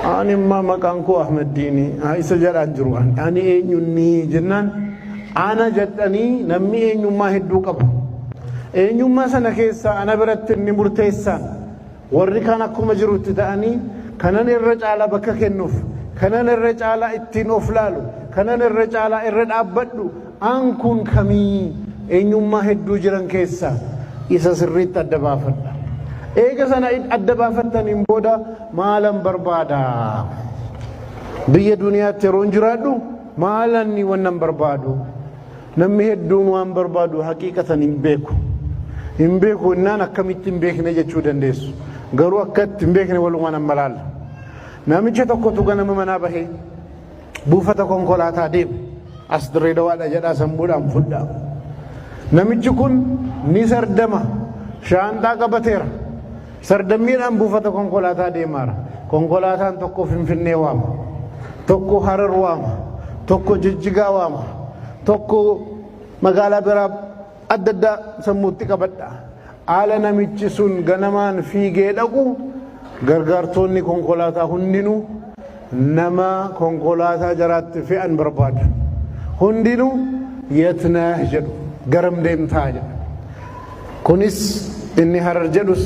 ani ma makanko Ahmed Dini isa jalan jiruan ani eenyunni jennan ana jaddani namni eenyummaa hedduu qaba eenyummaa sana keessa ana biratti ni murteessan warri kan akkuma jirutti ta'anii kanan irra caala bakka kennuuf kanan irra caala ittiin of laalu kanan irra caala irra dhaabbadhu an kun kamii eenyummaa hedduu jiran keessa isa sirriitti adda baafadha eega sana adda baafattaniin booda maalan barbaada biyya duniyaatti yeroon jiraadhu maalan ni wannan barbaadu namni hedduun waan barbaadu haqiiqatan hin beeku innaan akkamitti hin beekne jechuu dandeessu garuu akkatti hin beekne walumaan ammalaalla namicha tokkotu ganama manaa bahee buufata konkolaataa deemu as Dirreedawaadha jedhaa sammuudhaan fudhaa namichi kun ni sardama shaantaa qabateera sardammiidhaan buufata konkolaataa deemaara konkolaataan tokko Finfinnee waama tokko Harar waama tokko Jijjigaa waama tokko magaalaa biraa adda addaa sammuutti qabadha haala namichi sun ganamaan fiigee dhaqu gargaartonni konkolaataa hundinuu nama konkolaataa jaraatti fe'an barbaadu hundinuu yetnaa jedhu garam deemtaa jedhu kunis inni Harar jedhus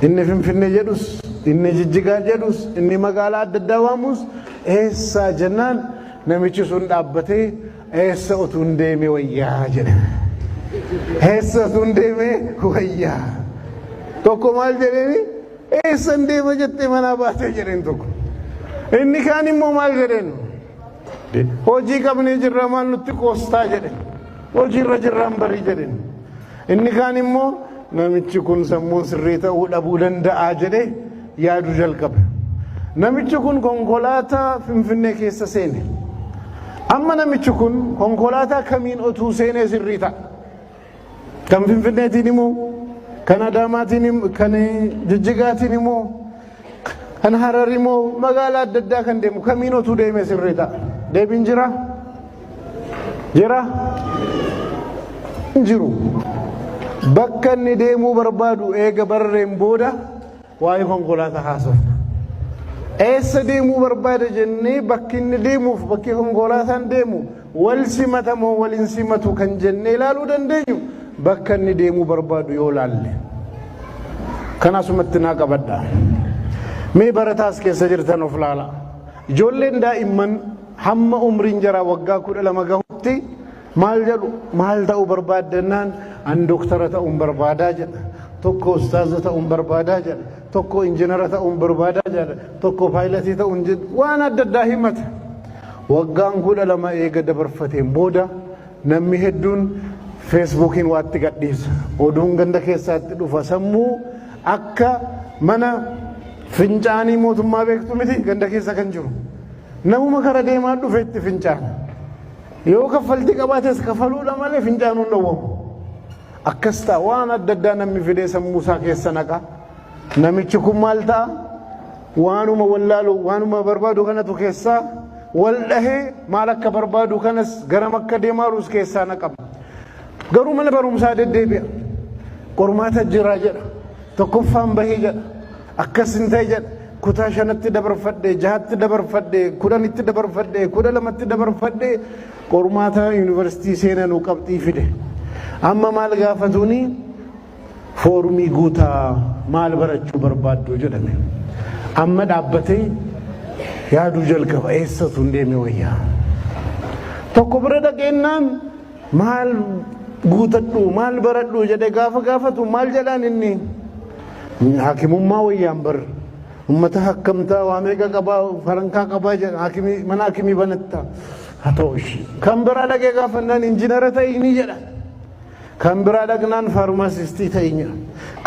inni Finfinnee jedhus inni Jijjigaa jedhus inni magaalaa adda addaa waamus eessa jennaan namichi sun dhaabbatee eessa utuun deeme wayyaa jedhe eessa utuun deeme wayyaa tokko maal jedheeni eessa deema jettee manaa baatee jedheen tokko inni kaan immoo maal jedheen hojii qabnee jirra maal nutti qoostaa jedhen hojiirra jirraan barii jedhen inni kaan immoo namichi kun sammuun sirrii ta'uu dhabuu danda'a jedhe yaadu jalqabe namichi kun konkolaataa Finfinnee keessa seene amma namichi kun konkolaataa kamiin otuu seenee sirrii ta'a kan Finfinneetiin immoo kan Adaamaatiin kan Jijjigaatiin immoo kan Harar immoo magaalaa adda addaa kan deemu kamiin otuu deeme sirrii ta'a deebiin jira jiru bakka inni deemuu barbaadu eega barreen booda waa'ee konkolaataa haasofna eessa deemuu barbaada jennee bakki inni deemuuf bakki konkolaataan deemu wal simata moo waliin simatu kan jennee ilaaluu dandeenyu bakka inni deemuu barbaadu yoo laalle kanasumatti naa qabadha mee barataas keessa jirtan of laala ijoolleen daa'imman hamma umriin jaraa waggaa 12 gahutti maal jedhu maal ta'uu barbaaddannaan an doktara ta'uun barbaadaa jedha tokko ustaaza ta'uun barbaadaa jedha tokko injiinara ta'uun barbaadaa jedha tokko paayilatii ta'uun jedha waan adda addaa himata waggaan 12 eega dabarfateen booda namni hedduun feesbuukiin waatti gadhiisa oduun ganda keessaatti dhufa sammuu akka mana fincaanii mootummaa beektu miti ganda keessa kan jiru namuma kara deemaa dhufeetti fincaana yoo kaffalti qabaates kafaluudha malee fincaanuun dhowwamu akkas ta'a waan adda addaa namni fidee sammuu isaa keessa naqa namichi kun maal ta'a waanuma wallaalu waanuma barbaadu kanatu keessaa wal dhahee maal akka barbaadu kanas garam akka deemaarus keessaa naqama garuu mana barumsaa deddeebi'a qormaata jiraa jedha tokkoffaan bahee jedha akkas hin ta'e jedha kutaa 5tti dabarfadhe 6tti dabarfadhe 10tti dabarfadhe 12tti dabarfadhe qormaata yuunivarsiitii seenanuu qabxii fide amma maal gaafatuuni foorumii guutaa maal barachuu barbaaddu jedhame amma dhaabbatee yaaduu jalqaba eessatu hin deeme wayyaa tokko bira dhaqeennaan maal guutadhu maal baradhu jedhe gaafa gaafatu maal jedhaan inni haakimummaa wayyaan bar ummata hakkamtaa waa meeqa qabaa farankaa qabaa jedha haakimii mana haakimii banatta haa ta'u ishii kan biraa dhaqee gaafannaan injiinara ta'ii jedha kan biraa dhaqnaan faarmaasistii ta'ii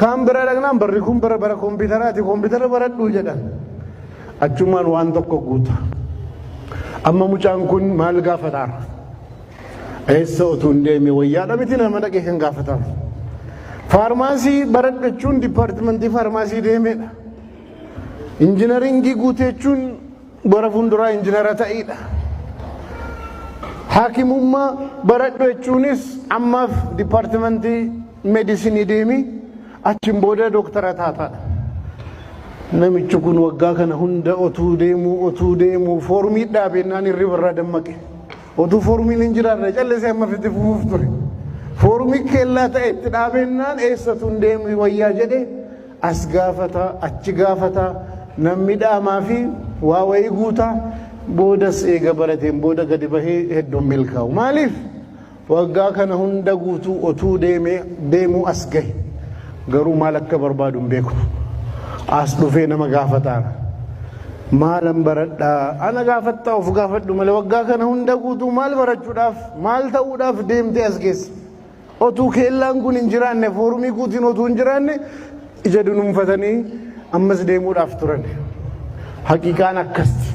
kan biraa dhaqnaan barri kun bara kompiitaraati kompiitara baradhu jedhan achumaan waan tokko guuta amma mucaan kun maal gaafataara eessa utuu hin deeme wayyaadha miti nama dhaqee kan gaafatamu faarmaasii baradhachuun dipaartimentii faarmaasii deemeedha injiinaringii guuteechuun bara fuulduraa injiinara ta'iidha haakimummaa baradhachuunis ammaaf dipaartimentii meedisinii deemi achiin booda dooktara taataadha namichi kun waggaa kana hunda otuu deemu foormii dhaabennaan irri barraa dammaqe otuu foormiin hin jiraarre callisee amma fitti fufuuf ture foormii keellaa ta'e itti dhaabennaan eessatuun deemu wayyaa jedhe as gaafata achi gaafata namni dhaamaa fi waa wayii guutaa boodas eega barateen booda gadi bahee hedduun milkaa'u maaliif waggaa kana hunda guutuu otuu deemu as gahe garuu maal akka barbaadu hin beeku as dhufee nama gaafataa maalan baradhaa ana gaafattaa of gaafadhu malee waggaa kana hunda guutuu maal barachuudhaaf maal ta'uudhaaf deemte as geesse otuu keellaan kun hin jiraanne foorumii guutiin otuu hin jiraanne ija dunuunfatanii ammas deemuudhaaf turan haqiiqaan akkasti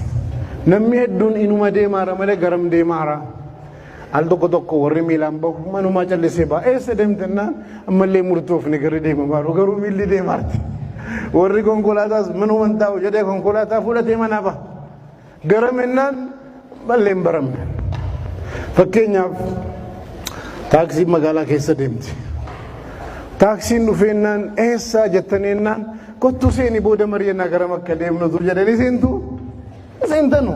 namni hedduun inuma deemaara malee garam deemaara al tokko warri miilaan bahu manuma callisee baa eessa deemtennaan ammallee murtoofne garri deemamaaru garuu miilli deemaarti warri konkolaataas manuma taa'u jedhee konkolaataa fudhatee manaa baha garamennaan balleen baramne fakkeenyaaf taaksiin magaalaa keessa deemti taaksiin dhufeennaan eessaa jettaneennaan kottu seeni booda mari'annaa garam akka deemnu dur jedhanii seentanu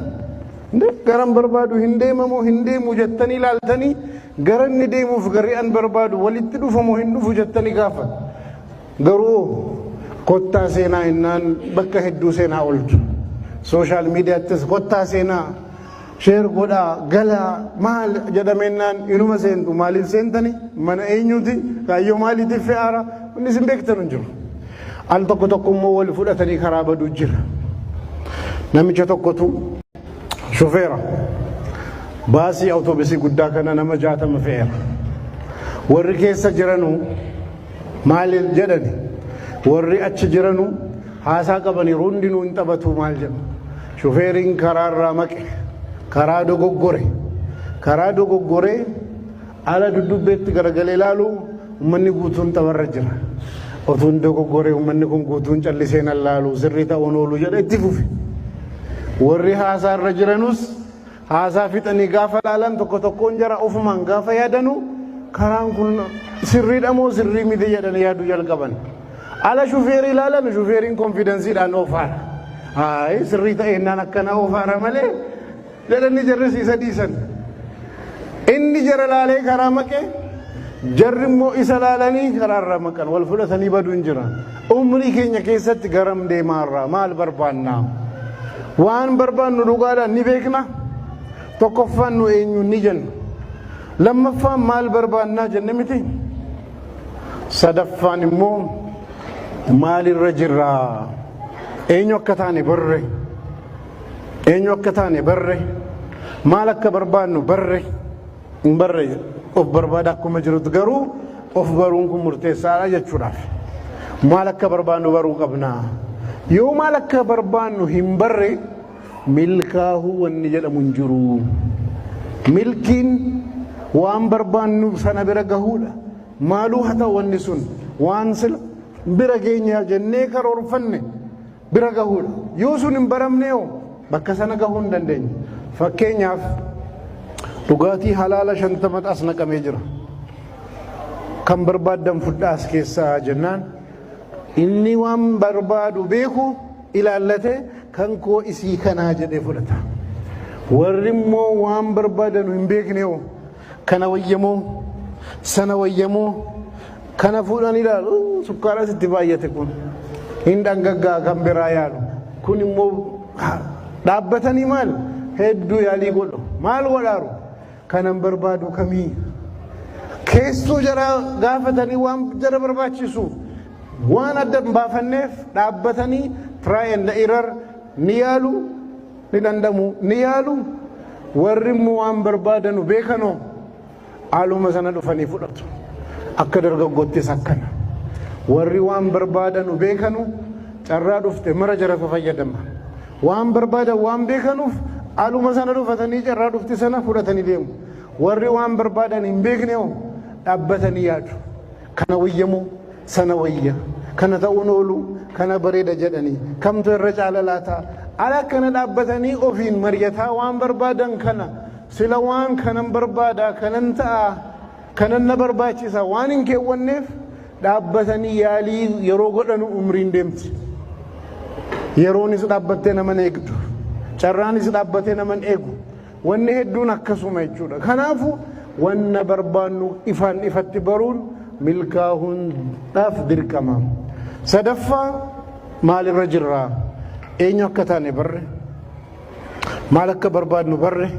garam barbaadu hin deemu jettanii ilaaltanii garanni deemuuf garri an barbaadu walitti dhufamoo hin dhufu jettanii gaafa garuu kottaa seenaa innaan bakka hedduu seenaa oolchu sooshaal miidiyaattis kottaa seenaa sheer godhaa galaa maal jedhamennaan inuma seentu maaliif seentanii mana eenyuti kaayyoo maaliitiif fe'aara inni isin beektan hin jiru al tokko immoo wal fudhatanii karaa baduu jira namicha tokkotu shofeera baasii awutoobisii guddaa kana nama 60 fe'eera warri keessa jiranu maal jedhani warri achi jiranu haasaa qabanii hundinuu hin taphatu maal jedhu shofeeriin karaarraa maqe karaa dogoggore ala dudubbeetti garagalee ilaalu ummanni guutuun tapharra jira otuun dogoggore ummanni kun guutuun calliseen allaalu sirrii ta'uun oolu jedha itti fufi warri haasaarra jiranus haasaa fixanii gaafa laalan tokkoon jara ofumaan gaafa yaadanu karaan kun sirriidha moo sirrii miti jedhanii yaaduu jalqaban ala shufeerii ilaalan shufeeriin konfidensiidhaan oofaara hayi sirrii ta'ennaan akkana oofaara malee jedhanii jarrisiisa dhiisan inni jara laalee karaa maqe jarri immoo isa laalanii karaarra maqan wal fudhatanii baduu hin jiran umrii keenya keessatti garam deemaarraa maal barbaannaa waan barbaannu dhugaadhaan ni beekna tokkoffaan nu eenyuun ni jenna lammaffaan maal barbaannaa jenne miti sadaffaan immoo maalirra jirraa eenyu akka taane barre maal akka barbaannu barre of barbaada akkuma jirutti garuu of baruun kun murteessaadha jechuudhaaf maal akka barbaannu baruu qabnaa yoo maal akka barbaannu hin barre milkaa'uu wanni jedhamu hin jiru milkiin waan barbaannu sana bira gahuudha maaluu haa ta'u wanni sun waan sila bira geenya jennee karoorfanne bira gahuudha yoo sun hin baramne bakka sana gahuu hin dandeenye fakkeenyaaf dhugaatii halaala 50 as naqamee jira kan barbaaddan fudhaas keessaa jennaan inni waan barbaadu beeku ilaallate kan koo isii kanaa jedhee fudhata warri immoo waan barbaadan hin beekne kana wayyamoo sana wayyamoo kana fuudhan ilaalu sukkaaras itti baay'ate kun hin dhangaggaa kan biraa yaalu kun immoo dhaabbatanii maal hedduu yaalii godhu maal godhaaru kanan barbaadu kamii keessoo jara gaafatanii waan jara barbaachisu waan adda baafanneef dhaabbatanii try and error ni yaalu ni dandamu ni yaalu warri immoo waan barbaadanu beekano aaluma sana dhufanii fudhatu akka dargaggoottis akkana warri waan barbaadanu beekanu carraa dhufte mara jara fayyadama waan barbaadan waan beekanuuf aaluma sana dhufatanii carraa dhufte sana fudhatanii deemu warri waan barbaadan hin beekne dhaabbatanii yaadu kana wayyamoo sana wayya kana ta'uun oolu kana bareeda jedhanii kamtu irra caala laata ala kana dhaabbatanii ofiin mariyataa waan barbaadan kana sila waan kanan barbaada kanan ta'a kanan na barbaachisa waan hin keewwanneef dhaabbatanii yaalii yeroo godhanu umriin deemti yeroonis dhaabbattee naman eegdu carraanis dhaabbattee naman eegu wanni hedduun akkasuma jechuudha kanaafu wanna barbaannu ifaan ifatti baruun milkaa'uudhaaf dirqama sadaffaa maalirra jirra eenyu akka taane barre maal akka barbaadnu barre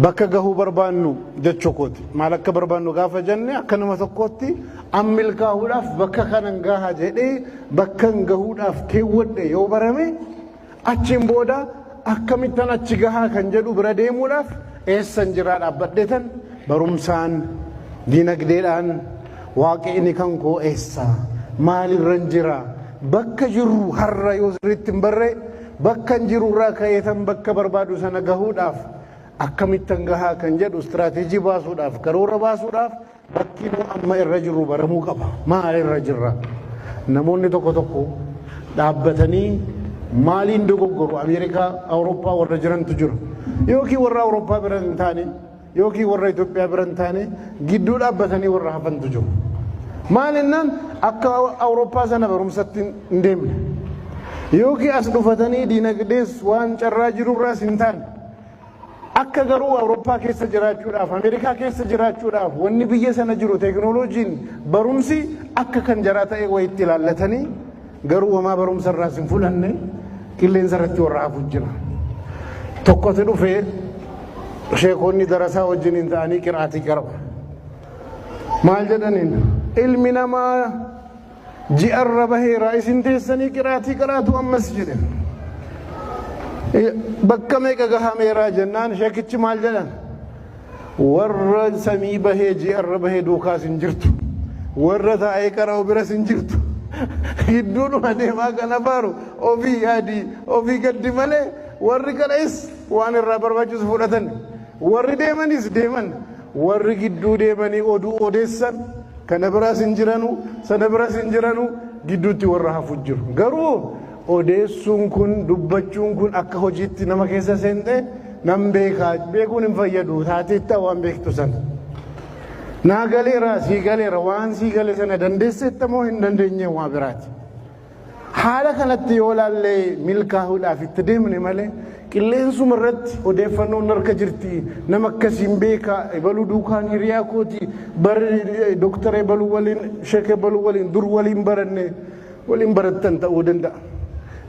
bakka gahuu barbaannu jechuukooti maal akka barbaannu gaafa jenne akka nama tokkootti milkaa'uudhaaf bakka kanan gaha jedhee bakkan gahuudhaaf keewwadhe yoo barame achiin booda akkamittan achi gahaa kan jedhu bira deemuudhaaf eessan jiraa dhaabbadheetan barumsaan diinagdeedhaan waaqni kan koo eessa maalirran jira bakka jiru har'a yoo sirriitti hin barre bakkan jirurraa ka'eetan bakka barbaadu sana gahuudhaaf akkamittan gahaa kan jedhu istiraatiijii baasuudhaaf karoora baasuudhaaf bakki nu amma irra jiru baramuu qaba maal irra jirra namoonni tokko tokko dhaabbatanii maaliin dogoggoru Ameerikaa Awurooppaa warra jirantu jiru yookiin warra Awurooppaa bira hin taane yookiin warra Itoophiyaa bira hin taane gidduu dhaabbatanii warra hafantu jiru maalinnaan akka Awurooppaa sana barumsatti hin deemne yookiin as dhufatanii diinagdees waan carraa jirurraas hin taane akka garuu Awurooppaa keessa jiraachuudhaaf Ameerikaa keessa jiraachuudhaaf wanni biyya sana jiru teekinooloojiin barumsi akka kan jaraa ta'e wayitti ilaallatanii garuu wamaa barumsa irraas hin fudhanne qilleensa irratti warra hafu jira tokkotu dhufee sheekonni darasaa wajjiniin ta'anii qiraatii qaraba maal jedhaniin ilmi namaa ji'arra baheera isin teessanii qiraatii qaraatu ammas jedhan bakka meeqa gahameera jennaan sheekichi maal jedhan warra samii bahee ji'arra bahee duukaas hin jirtu warra taa'ee qara'u biras hin jirtu gidduudhuma deemaa kana baaru ofii yaadii ofii gaddi malee warri kadha'is waan irraa barbaachisu fudhatan warri deemanis deeman warri gidduu deemanii oduu odeessan kana biraas hin jiranu sana biraas hin jiranu gidduutti warra hafu jiru garuu odeessuun kun dubbachuun kun akka hojiitti nama keessa seente nam beekaa beekuun hin fayyadu taateetta waan beektu sana naa galeera sii galeera waan sii gale sana dandeesseetta moo hin dandeenye waa biraati haala kanatti yoo laallee milkaa'uudhaaf itti deemne malee qilleensuma irratti odeeffannoon harka jirti nama akkasiin beekaa ebaluu duukaan hiriyaa kooti bari doktara ebaluu waliin sheek ebaluu waliin dur waliin baranne waliin barattan ta'uu danda'a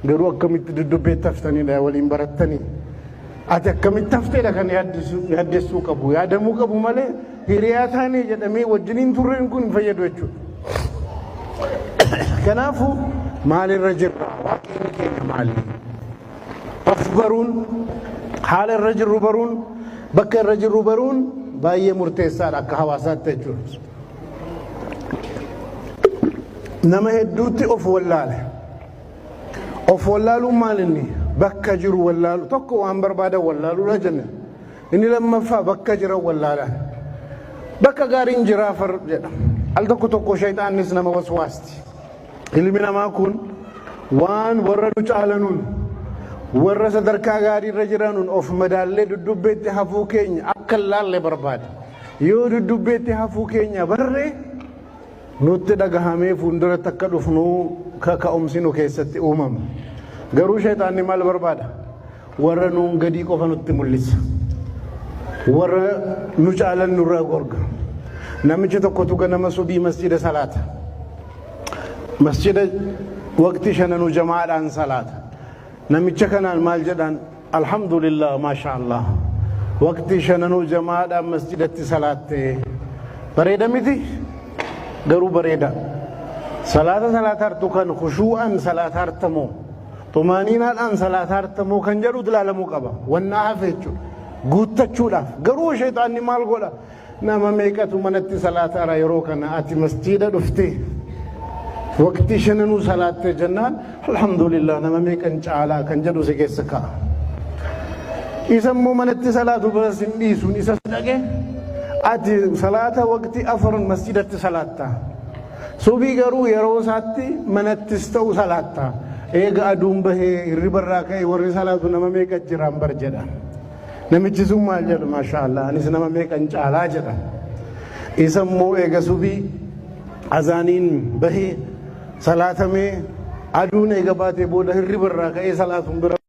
garuu akkamitti dudubbeetti haftaniidha waliin barattanii ati akkamitti hafteedha kan yaaddessuu qabu yaadamuu qabu malee hiriyaa taanee jedhamee wajjiniin turreen kun hin fayyadu jechuudha kanaafuu maalirra jirra waaqni keenya maali of baruun haala irra jirru baruun bakka irra jirru baruun baay'ee murteessaadha akka hawaasaatti jechuudha nama hedduutti of wallaale of wallaaluun maalinni bakka jiru wallaalu tokko waan barbaadan wallaaluudha jenne inni lammaffaa bakka jira wallaalaan bakka gaariin jiraa far jedha al tokko tokko shayxaannis nama waswaasti ilmi namaa kun waan warra nu caalanuun warra sadarkaa gaarii irra jiranuun of madaallee dudubbeetti hafuu keenya akka laalle barbaada yoo dudubbeetti hafuu keenya barre nutti dhagahamee fuulduratti akka dhufnu kaka'umsinu keessatti uumama garuu shayxaanni maal barbaada warra nuun gadii qofa nutti mul'isa warra nu caalan nurraa gorga namichi tokkotu ganama subii masjida salaata masjida waqtii shananuu jamaadhaan salaata namicha kanaan maal jedhaan alhamdulillah maasha Allah waqtii shananuu jamaadhaan masjidatti salaatte bareeda miti garuu bareeda salaata hartu kan khushuu'an salaata hartamoo xumaaniinaadhaan salaata hartamoo kan jedhu ilaalamuu qaba wanna hafe jechuudha guuttachuudhaaf garuu shayxaanni maal godha nama meeqatu manatti salaata yeroo kana ati masjida dhuftee waqtii shananuu salaatte jennaan alhamdulillah nama meeqan caalaa kan jedhu si keessa ka'a isammoo manatti salaatu biras hin dhiisuun isa dhaqe ati salaata waqtii afuran masjidatti salaatta subii garuu yeroo isaatti manattis ta'u salaatta eega aduun bahee hirribarraa ka'e warri salaatu nama meeqa jiraan bar jedha namichi sun maal jedhu maasha Allah anis nama meeqan caalaa jedha isammoo eega subii azaaniin bahee salaatamee aduun eega baatee booda hirriba irraa ka'ee salaatuun bira